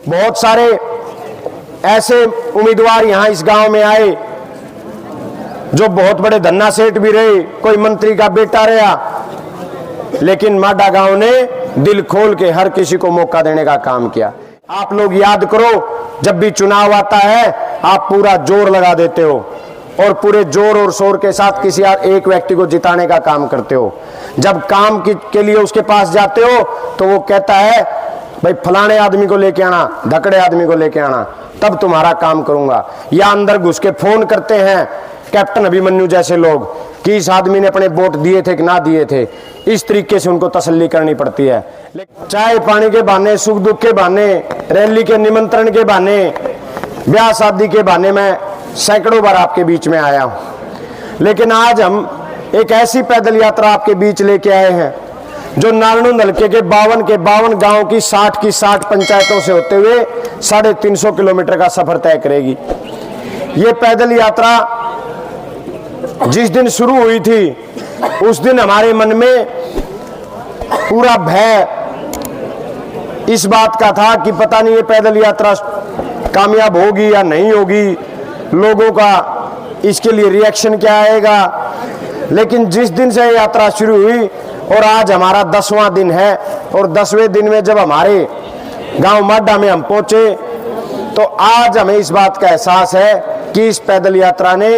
बहुत सारे ऐसे उम्मीदवार यहां इस गांव में आए जो बहुत बड़े धन्ना सेठ भी रहे, कोई मंत्री का बेटा रहा, लेकिन माडा गांव ने दिल खोल के हर किसी को मौका देने का काम किया। आप लोग याद करो, जब भी चुनाव आता है आप पूरा जोर लगा देते हो और पूरे जोर और शोर के साथ किसी एक व्यक्ति को जिताने का काम करते हो। जब काम के लिए उसके पास जाते हो तो वो कहता है भाई फलाने आदमी को लेके आना, धकड़े आदमी को लेके आना, तब तुम्हारा काम करूंगा। या अंदर घुस के फोन करते हैं कैप्टन अभिमन्यु जैसे लोग कि इस आदमी ने अपने वोट दिए थे कि ना दिए थे। इस तरीके से उनको तसल्ली करनी पड़ती है। चाय पानी के बहाने, सुख दुख के बहाने, रैली के निमंत्रण के बहाने, ब्याह शादी के बहाने मैं सैकड़ों बार आपके बीच में आया हूं। लेकिन आज हम एक ऐसी पैदल यात्रा आपके बीच लेके आए हैं जो नारनूंद हल्के के 52 गांव की 60 पंचायतों से होते हुए 350 किलोमीटर का सफर तय करेगी। ये पैदल यात्रा जिस दिन शुरू हुई थी उस दिन हमारे मन में पूरा भय इस बात का था कि पता नहीं ये पैदल यात्रा कामयाब होगी या नहीं होगी, लोगों का इसके लिए रिएक्शन क्या आएगा। लेकिन जिस दिन से यात्रा शुरू हुई और आज हमारा 10वां दिन है, और 10वें दिन में जब हमारे गांव माडा में हम पहुंचे तो आज हमें इस बात का एहसास है कि इस पैदल यात्रा ने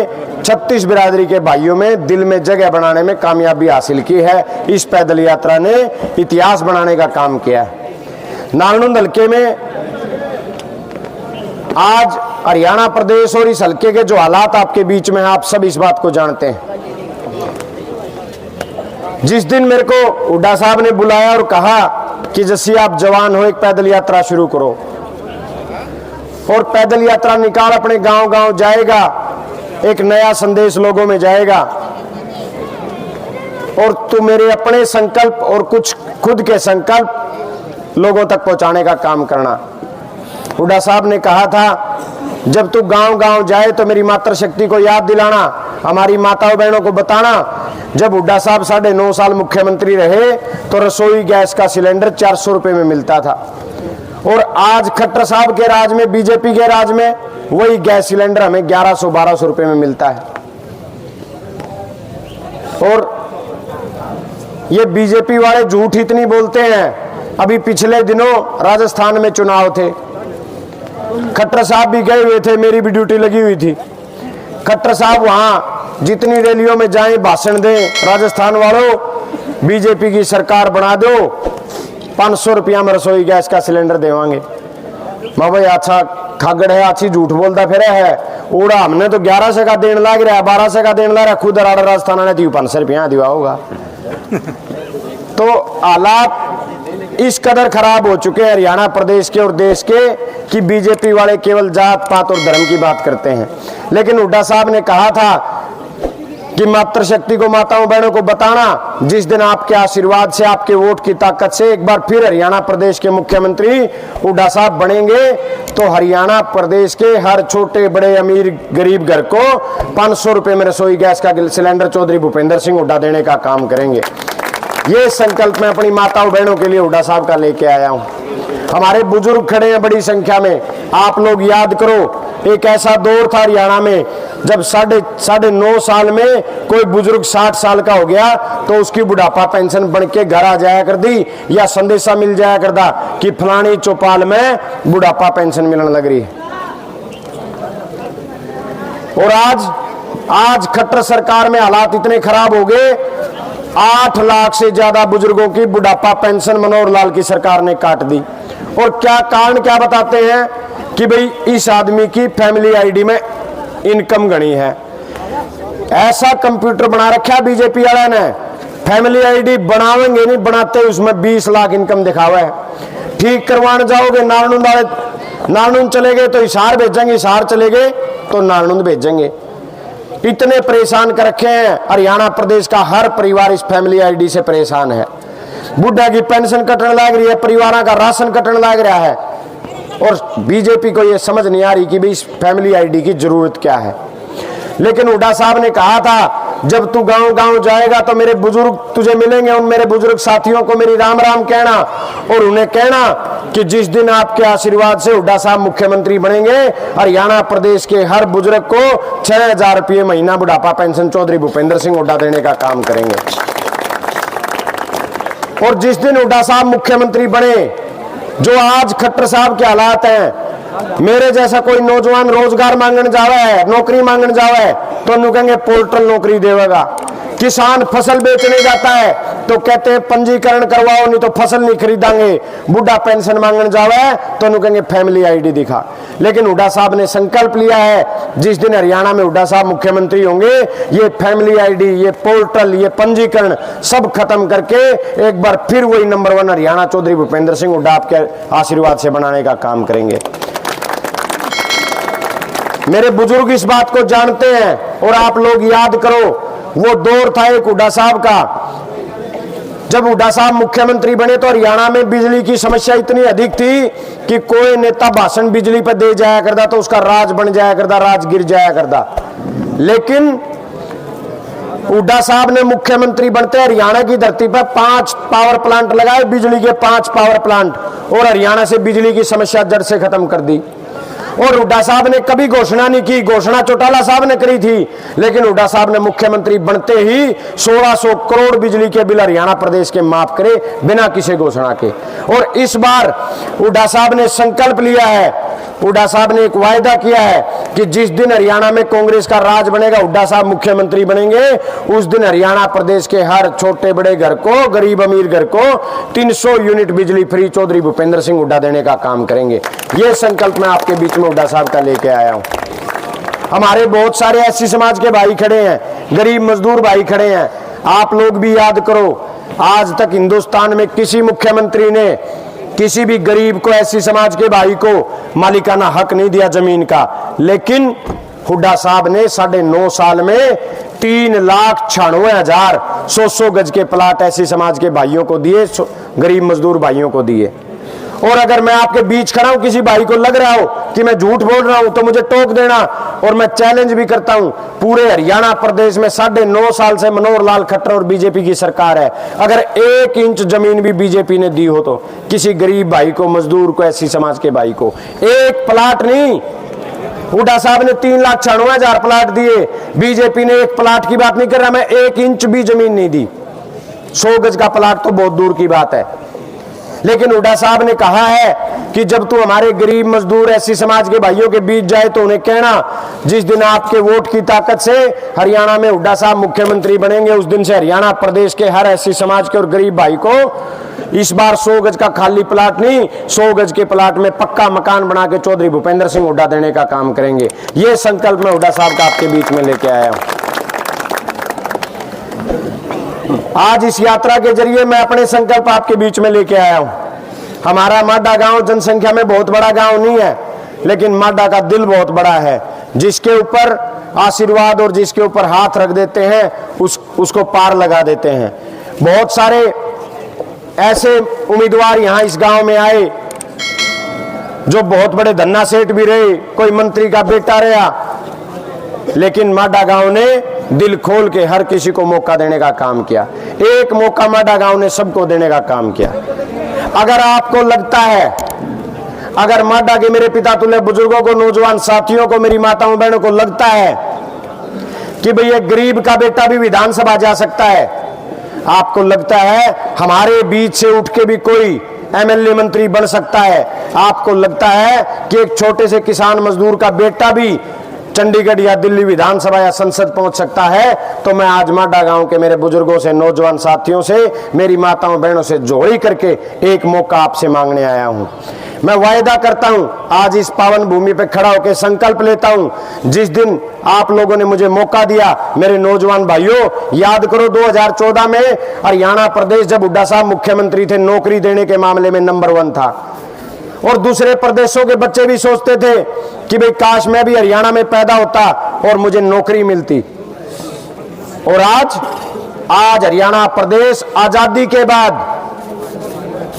36 बिरादरी के भाइयों में दिल में जगह बनाने में कामयाबी हासिल की है। इस पैदल यात्रा ने इतिहास बनाने का काम किया है। नारनूंद हल्के में आज हरियाणा प्रदेश और इस हल्के के जो हालात आपके बीच में हैं, आप सब इस बात को जानते हैं। जिस दिन मेरे को हुड्डा साहब ने बुलाया और कहा कि जैसे आप जवान हो, एक पैदल यात्रा शुरू करो, और पैदल यात्रा निकाल अपने गांव गांव जाएगा, एक नया संदेश लोगों में जाएगा, और तू मेरे अपने संकल्प और कुछ खुद के संकल्प लोगों तक पहुंचाने का काम करना। हुड्डा साहब ने कहा था जब तू गांव गांव जाए तो मेरी मातृशक्ति को याद दिलाना, हमारी माताओं बहनों को बताना। जब हुड्डा साहब 9.5 साल मुख्यमंत्री रहे तो रसोई गैस का सिलेंडर 400 रुपए में मिलता था, और आज खट्टर साहब के राज में, बीजेपी के राज में, वही गैस सिलेंडर हमें 1100-1200 रुपए में मिलता है। और ये बीजेपी वाले झूठ इतनी बोलते हैं। अभी पिछले दिनों राजस्थान में चुनाव थे, खट्टर साहब भी गए हुए थे, मेरी भी ड्यूटी लगी हुई थी। खट्टर साहब वहां जितनी रैलियों में जाएं भाषण दें, राजस्थान वालों बीजेपी की सरकार बना दो, 500 रुपया में रसोई गैस का सिलेंडर देवांगे। माँ भाई अच्छा खागड़ है, अच्छी झूठ बोलता फिर है। उड़ा हमने तो 1100 का देने लग रहा है, 1200 का देने लग रहा है, खुद राजस्थान ने 500 रुपया दिया होगा। तो हालात इस कदर खराब हो चुके हैं हरियाणा प्रदेश के और देश के कि बीजेपी वाले केवल जात पात और धर्म की बात करते हैं। लेकिन हुड्डा साहब ने कहा था कि मातृशक्ति को, माताओं बहनों को बताना, जिस दिन आपके आशीर्वाद से, आपके वोट की ताकत से एक बार फिर हरियाणा प्रदेश के मुख्यमंत्री हुड्डा साहब बनेंगे तो हरियाणा प्रदेश के हर छोटे बड़े अमीर गरीब घर को 500 रुपए में रसोई गैस का सिलेंडर चौधरी भूपेंद्र सिंह हुड्डा देने का काम करेंगे। ये संकल्प मैं अपनी माताओं बहनों के लिए हुड्डा साहब का लेके आया हूं। हमारे बुजुर्ग खड़े हैं बड़ी संख्या में। आप लोग याद करो, एक ऐसा दौर था हरियाणा में जब 9.5 साल में कोई बुजुर्ग 60 साल का हो गया तो उसकी बुढ़ापा पेंशन बन के घर आ जाया कर दी, या संदेशा मिल जाया करता कि फलानी चौपाल में बुढ़ापा पेंशन मिलने लग रही है। और आज खट्टर सरकार में हालात इतने खराब हो गए, 8 लाख से ज्यादा बुजुर्गों की बुढ़ापा पेंशन मनोहर लाल की सरकार ने काट दी। और क्या कारण क्या बताते हैं कि भाई इस आदमी की फैमिली आईडी में इनकम गणी है। ऐसा कंप्यूटर बना रखा बीजेपी वाले ने, फैमिली आईडी बनावेंगे नहीं, बनाते उसमें 20 लाख इनकम दिखावा है। ठीक करवाने जाओगे नारनूंद चले गए तो हिसार भेजेंगे, हिसार चले गए तो नारनूंद भेजेंगे। इतने परेशान कर रखे हैं। हरियाणा प्रदेश का हर परिवार इस फैमिली आईडी से परेशान है। बुढ़ा की पेंशन कटने लग रही है, परिवारों का राशन कटने लग रहा है, और बीजेपी को यह समझ नहीं आ रही कि भाई इस फैमिली आईडी की जरूरत क्या है। लेकिन हुड्डा साहब ने कहा था जब तू गांव गांव जाएगा तो मेरे बुजुर्ग तुझे मिलेंगे, उन मेरे बुजुर्ग साथियों को मेरी राम राम कहना और उन्हें कहना कि जिस दिन आपके आशीर्वाद से हुड्डा साहब मुख्यमंत्री बनेंगे, हरियाणा प्रदेश के हर बुजुर्ग को 6,000 रुपये महीना बुढ़ापा पेंशन चौधरी भूपेंद्र सिंह हुड्डा देने का काम करेंगे। और जिस दिन हुड्डा साहब मुख्यमंत्री बने, जो आज खट्टर साहब के हालात हैं, मेरे जैसा कोई नौजवान रोजगार मांगने जावा है, नौकरी मांगने जावा है तो उन्हें कहेंगे पोर्टल नौकरी देगा। किसान फसल बेचने जाता है तो कहते हैं पंजीकरण करवाओ नहीं तो फसल नहीं खरीदांगे। बुढ़ा पेंशन मांगने जावा है तो उन्हें कहेंगे फैमिली आईडी दिखा। लेकिन हुड्डा साहब ने संकल्प लिया है, जिस दिन हरियाणा में हुड्डा साहब मुख्यमंत्री होंगे, ये फैमिली आईडी, ये पोर्टल, ये पंजीकरण सब खत्म करके एक बार फिर वही नंबर 1 हरियाणा चौधरी भूपेंद्र सिंह हुड्डा आपके आशीर्वाद से बनाने का काम करेंगे। मेरे बुजुर्ग इस बात को जानते हैं और आप लोग याद करो, वो दौर था एक हुड्डा साहब का, जब हुड्डा साहब मुख्यमंत्री बने तो हरियाणा में बिजली की समस्या इतनी अधिक थी कि कोई नेता भाषण बिजली पर दे जाया करता तो उसका राज बन जाया करता, राज गिर जाया करता। लेकिन हुड्डा साहब ने मुख्यमंत्री बनते हरियाणा की धरती पर 5 पावर प्लांट लगाए, बिजली के 5 पावर प्लांट, और हरियाणा से बिजली की समस्या जड़ से खत्म कर दी। और हुड्डा साहब ने कभी घोषणा नहीं की, घोषणा चौटाला साहब ने करी थी, लेकिन हुड्डा साहब ने मुख्यमंत्री बनते ही 1600 करोड़ बिजली के बिल हरियाणा प्रदेश के माफ करे बिना किसी घोषणा के। और इस बार हुड्डा साहब ने संकल्प लिया है, हुड्डा साहब ने एक वायदा किया है कि जिस दिन हरियाणा में कांग्रेस का राज बनेगा, हुड्डा साहब मुख्यमंत्री बनेंगे, उस दिन हरियाणा प्रदेश के हर छोटे बड़े घर को, गरीब अमीर घर को 300 यूनिट बिजली फ्री चौधरी भूपेंद्र सिंह हुड्डा देने का काम करेंगे। ये संकल्प मैं आपके बीच में हुड्डा साहब का लेके आया हूं। हमारे बहुत सारे एससी समाज के भाई खड़े हैं, गरीब मजदूर भाई खड़े हैं। आप लोग भी याद करो, आज तक हिंदुस्तान में किसी मुख्यमंत्री ने किसी भी गरीब को, एससी समाज के भाई को मालिकाना हक नहीं दिया जमीन का। लेकिन हुड्डा साहब ने 9.5 साल में 3,96,000 100 गज के प्लाट एससी समाज के भाइयों को दिए, गरीब मजदूर भाइयों को दिए। और अगर मैं आपके बीच खड़ा हूं, किसी भाई को लग रहा हो कि मैं झूठ बोल रहा हूं तो मुझे टोक देना। और मैं चैलेंज भी करता हूं, पूरे हरियाणा प्रदेश में 9.5 साल से मनोहर लाल खट्टर और बीजेपी की सरकार है, अगर 1 इंच जमीन भी बीजेपी ने दी हो तो किसी गरीब भाई को, मजदूर को, एससी समाज के भाई को एक प्लाट नहीं, हुड्डा साहब ने 3,96,000 प्लाट दिए, बीजेपी ने एक प्लाट की बात नहीं कर रहा मैं, 1 इंच भी जमीन नहीं दी। 100 गज का प्लाट तो बहुत दूर की बात है। लेकिन हुड्डा साहब ने कहा है कि जब तू हमारे गरीब मजदूर एससी समाज के भाइयों के बीच जाए तो उन्हें कहना, जिस दिन आपके वोट की ताकत से हरियाणा में हुड्डा साहब मुख्यमंत्री बनेंगे, उस दिन से हरियाणा प्रदेश के हर एससी समाज के और गरीब भाई को इस बार 100 गज का खाली प्लाट नहीं, 100 गज के प्लाट में पक्का मकान बना के चौधरी भूपेंद्र सिंह हुड्डा देने का काम करेंगे। ये संकल्प मैं हुड्डा साहब का आपके बीच में लेके आया हूं। आज इस यात्रा के जरिए मैं अपने संकल्प आपके बीच में लेके आया हूं। हमारा माडा गांव जनसंख्या में बहुत बड़ा गांव नहीं है, लेकिन माडा का दिल बहुत बड़ा है। जिसके ऊपर आशीर्वाद और जिसके ऊपर हाथ रख देते हैं उसको पार लगा देते हैं। बहुत सारे ऐसे उम्मीदवार यहां इस गांव में आए जो बहुत बड़े धन्ना सेठ भी रहे, कोई मंत्री का बेटा रहा, लेकिन माडा गांव ने दिल खोल के हर किसी को मौका देने का काम किया। एक मौका माडा गांव ने सबको देने का काम किया। अगर आपको लगता है, अगर माडा के मेरे पिता तुल्य बुजुर्गों को, नौजवान साथियों को, मेरी माताओं बहनों को लगता है कि भाई ये गरीब का बेटा भी विधानसभा जा सकता है, आपको लगता है हमारे बीच से उठ के भी कोई एमएलए मंत्री बन सकता है, आपको लगता है कि एक छोटे से किसान मजदूर का बेटा भी चंडीगढ़ या दिल्ली विधानसभा या संसद पहुंच सकता है, तो मैं आज माडा गांव के मेरे बुजुर्गों से, नौजवान साथियों से, मेरी माताओं बहनों से जोड़ी करके एक मौका आपसे मांगने आया हूं। मैं वायदा करता हूं, आज इस पावन भूमि पर खड़ा होकर संकल्प लेता हूं, जिस दिन आप लोगों ने मुझे मौका दिया, मेरे नौजवान भाइयों, याद करो 2014 में हरियाणा प्रदेश जब हुड्डा साहब मुख्यमंत्री थे, नौकरी देने के मामले में नंबर 1 था। और दूसरे प्रदेशों के बच्चे भी सोचते थे कि भाई काश मैं भी हरियाणा में पैदा होता और मुझे नौकरी मिलती। और आज हरियाणा प्रदेश आजादी के बाद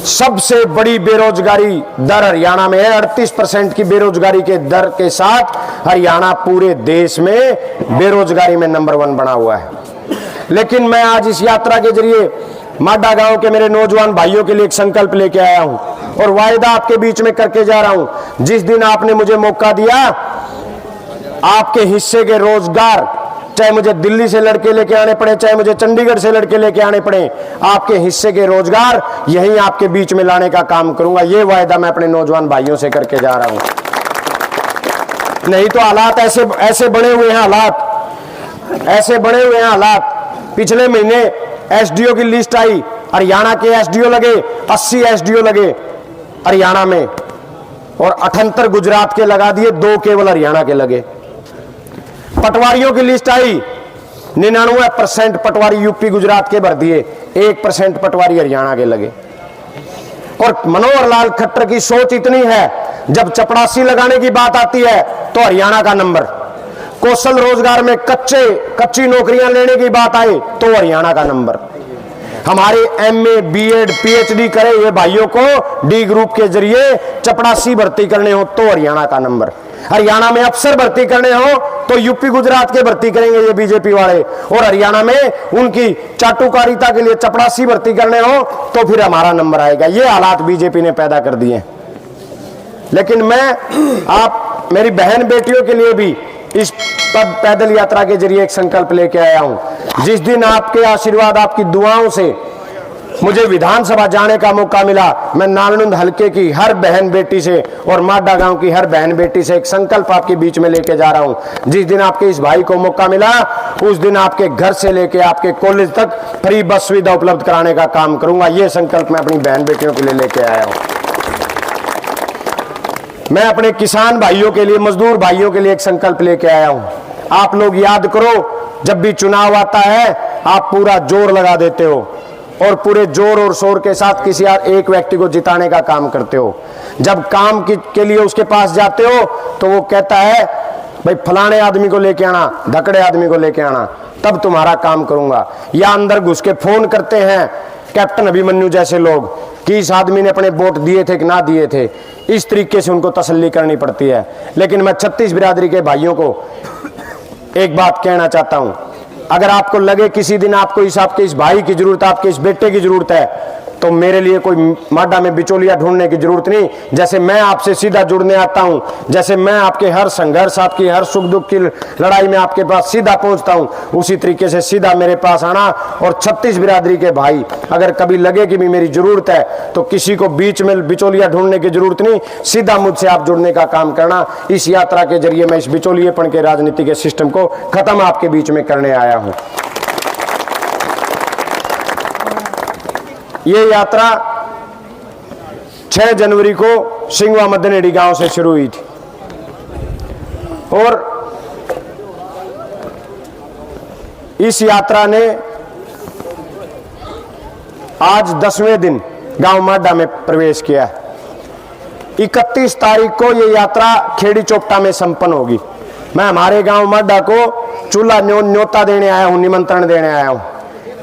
सबसे बड़ी बेरोजगारी दर हरियाणा में है। 38% की बेरोजगारी के दर के साथ हरियाणा पूरे देश में बेरोजगारी में नंबर 1 बना हुआ है। लेकिन मैं आज इस यात्रा के जरिए माडा गांव के मेरे नौजवान भाइयों के लिए एक संकल्प लेके आया हूं और वायदा आपके बीच में करके जा रहा हूं। जिस दिन आपने मुझे मौका दिया, आपके हिस्से के रोजगार, चाहे मुझे दिल्ली से लड़के लेके आने पड़े, चाहे मुझे चंडीगढ़ से लड़के लेके आने पड़े, आपके हिस्से के रोजगार यहीं आपके बीच में लाने का काम करूंगा। ये वायदा मैं अपने नौजवान भाइयों से करके जा रहा हूं। नहीं तो हालात ऐसे बने हुए हैं, हालात ऐसे बने हुए हैं हालात। पिछले महीने एसडीओ की लिस्ट आई, हरियाणा के एसडीओ लगे, 80 एसडीओ लगे हरियाणा में और 78 गुजरात के लगा दिए, 2 केवल हरियाणा के लगे। पटवारियों की लिस्ट आई, 99% पटवारी यूपी गुजरात के भर दिए, 1% पटवारी हरियाणा के लगे। और मनोहर लाल खट्टर की सोच इतनी है, जब चपरासी लगाने की बात आती है तो हरियाणा का नंबर, कौशल रोजगार में कच्ची नौकरियां लेने की बात आए तो हरियाणा का नंबर। हमारे एमए, बीएड, पीएचडी करे हुए भाइयों को डी ग्रुप के जरिए चपरासी भर्ती करने हो तो हरियाणा का नंबर। हरियाणा में अफसर भर्ती करने हो तो यूपी गुजरात के भर्ती करेंगे ये बीजेपी वाले, और हरियाणा में उनकी चाटुकारिता के लिए चपरासी भर्ती करने हो तो फिर हमारा नंबर आएगा। ये हालात बीजेपी ने पैदा कर दिए। लेकिन मैं आप मेरी बहन बेटियों के लिए भी इस पैदल यात्रा के जरिए एक संकल्प लेके आया हूं। जिस दिन आपके आशीर्वाद, आपकी दुआओं से मुझे विधानसभा जाने का मौका मिला, मैं नालनुंद हलके की हर बहन बेटी से और माडा गांव की हर बहन बेटी से एक संकल्प आपके बीच में लेके जा रहा हूं। जिस दिन आपके इस भाई को मौका मिला, उस दिन आपके घर से लेके आपके कॉलेज तक फ्री बस सुविधा उपलब्ध कराने का काम करूंगा। यह संकल्प मैं अपनी बहन बेटियों के लिए लेके आया हूं। मैं अपने किसान भाइयों के लिए, मजदूर भाइयों के लिए एक संकल्प लेके आया हूं। आप लोग याद करो, जब भी चुनाव आता है आप पूरा जोर लगा देते हो और पूरे जोर और शोर के साथ किसी एक व्यक्ति को जिताने का काम करते हो। जब काम के लिए उसके पास जाते हो तो वो कहता है भाई फलाने आदमी को लेके आना, धकड़े आदमी को लेके आना, तब तुम्हारा काम करूंगा। या अंदर घुस के फोन करते हैं कैप्टन अभिमन्यु जैसे लोग कि इस आदमी ने अपने वोट दिए थे कि ना दिए थे। इस तरीके से उनको तसल्ली करनी पड़ती है। लेकिन मैं 36 बिरादरी के भाइयों को एक बात कहना चाहता हूं, अगर आपको लगे किसी दिन आपके इस भाई की जरूरत, आपके इस बेटे की जरूरत है, तो मेरे लिए कोई माडा में बिचौलिया ढूंढने की जरूरत नहीं। जैसे मैं आपसे सीधा जुड़ने आता हूं, जैसे मैं आपके हर संघर्ष, आपकी हर सुख दुख की लड़ाई में आपके पास सीधा पहुंचता हूं, उसी तरीके से सीधा मेरे पास आना। और 36 बिरादरी के भाई, अगर कभी लगे कि भी मेरी जरूरत है तो किसी को बीच में बिचौलिया ढूंढने की जरूरत नहीं, सीधा मुझसे आप जुड़ने का काम करना। इस यात्रा के जरिए मैं इस बिचौलिएपन के राजनीति के सिस्टम को खत्म आपके बीच में करने आया हूं। ये यात्रा 6 जनवरी को सिंगवा मदनेड़ी गांव से शुरू हुई थी और इस यात्रा ने आज 10वें दिन गांव माडा में प्रवेश किया है। 31 तारीख को ये यात्रा खेड़ी चोपटा में संपन्न होगी। मैं हमारे गांव माडा को चूल्हा न्योता देने आया हूं, निमंत्रण देने आया हूं।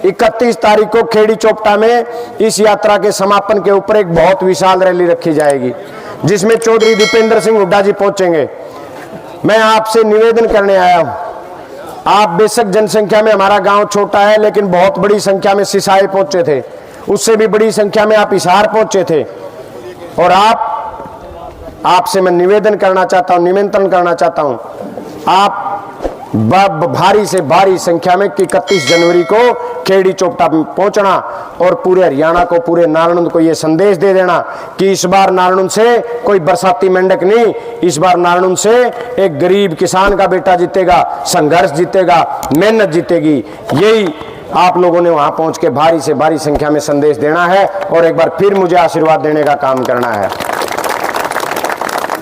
31 तारीख को खेड़ी चोपटा में इस यात्रा के समापन के ऊपर एक बहुत विशाल रैली रखी जाएगी, जिसमें चौधरी दीपेंद्र सिंह हुड्डा जी पहुंचेंगे। मैं आपसे निवेदन करने आया हूं, आप बेशक जनसंख्या में, हमारा गांव छोटा है लेकिन बहुत बड़ी संख्या में सिसाई पहुंचे थे, उससे भी बड़ी संख्या में आप हिसार पहुंचे थे। और आपसे मैं निवेदन करना चाहता हूं, निमंत्रण करना चाहता हूं, आप भारी से भारी संख्या में 31 जनवरी को खेड़ी चोपटा पहुंचना और पूरे हरियाणा को, पूरे नालनुंद को यह संदेश दे देना कि इस बार नालनुंद से कोई बरसाती मेंढक नहीं, इस बार नालनुंद से एक गरीब किसान का बेटा जीतेगा, संघर्ष जीतेगा, मेहनत जीतेगी। यही आप लोगों ने वहां पहुंच के भारी से भारी संख्या में संदेश देना है और एक बार फिर मुझे आशीर्वाद देने का काम करना है।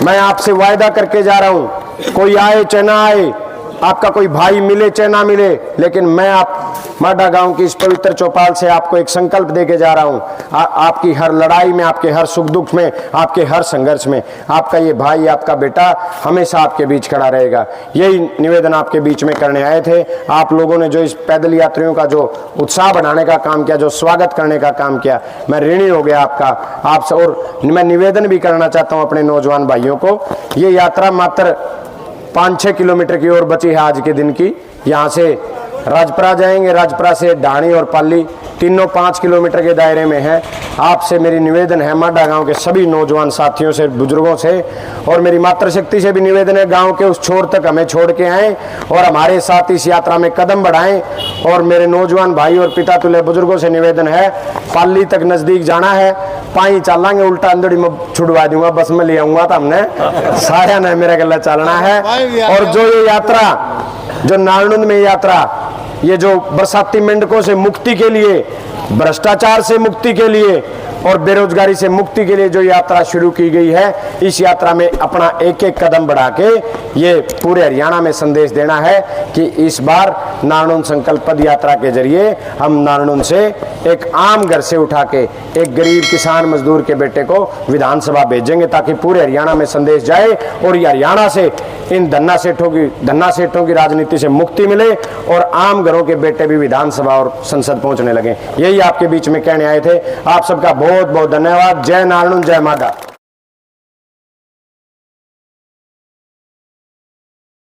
मैं आपसे वायदा करके जा रहा हूं, कोई आए चाहे ना आए, आपका कोई भाई मिले चाहे ना मिले, लेकिन मैं आप माडा गांव की इस पवित्र चौपाल से आपको एक संकल्प देके जा रहा हूं। आपकी हर लड़ाई में, आपके हर सुख दुख में, आपके हर संघर्ष में आपका ये भाई, आपका बेटा हमेशा आपके बीच खड़ा रहेगा। यही निवेदन आपके बीच में करने आए थे। आप लोगों ने जो इस पैदल यात्रियों का जो उत्साह बढ़ाने का काम किया, जो स्वागत करने का काम किया, मैं ऋणी हो गया आपका। आपसे और मैं निवेदन भी करना चाहता हूं अपने नौजवान भाइयों को, ये यात्रा मात्र 5-6 किलोमीटर की ओर बची है आज के दिन की। यहाँ से राजपुरा जाएंगे, राजपुरा से ढाणी और पाली, तीनों 5 किलोमीटर के दायरे में है। आपसे मेरी निवेदन है, माडा गांव के सभी नौजवान साथियों से, बुजुर्गों से और मेरी मातृशक्ति से भी निवेदन है, गांव के उस छोर तक हमें छोड़ के आएँ और हमारे साथ इस यात्रा में कदम बढ़ाएं। और मेरे नौजवान भाई और पिता तुल्य बुजुर्गों से निवेदन है, पाली तक नजदीक जाना है, पाई चलेंगे, उल्टा अंदड़ी में छुड़वा दूंगा, बस में ले आऊंगा, तो हमने साया ने मेरा गला चलना है। और जो ये यात्रा, जो नारनुंद में यात्रा, ये जो बरसाती मेंढकों से मुक्ति के लिए, भ्रष्टाचार से मुक्ति के लिए और बेरोजगारी से मुक्ति के लिए जो यात्रा शुरू की गई है, इस यात्रा में अपना एक एक कदम बढ़ा के ये पूरे हरियाणा में संदेश देना है कि इस बार नारनुंद संकल्प पद यात्रा के जरिए हम नारनुंद से एक आम घर से उठा के एक गरीब किसान मजदूर के बेटे को विधानसभा भेजेंगे, ताकि पूरे हरियाणा में संदेश जाए और ये हरियाणा से इन धन्ना सेठों की राजनीति से मुक्ति मिले और आम घरों के बेटे भी विधानसभा और संसद पहुंचने लगे। यही आपके बीच में कहने आए थे। आप सबका बहुत बहुत धन्यवाद। जय नारनुंद, जय माडा।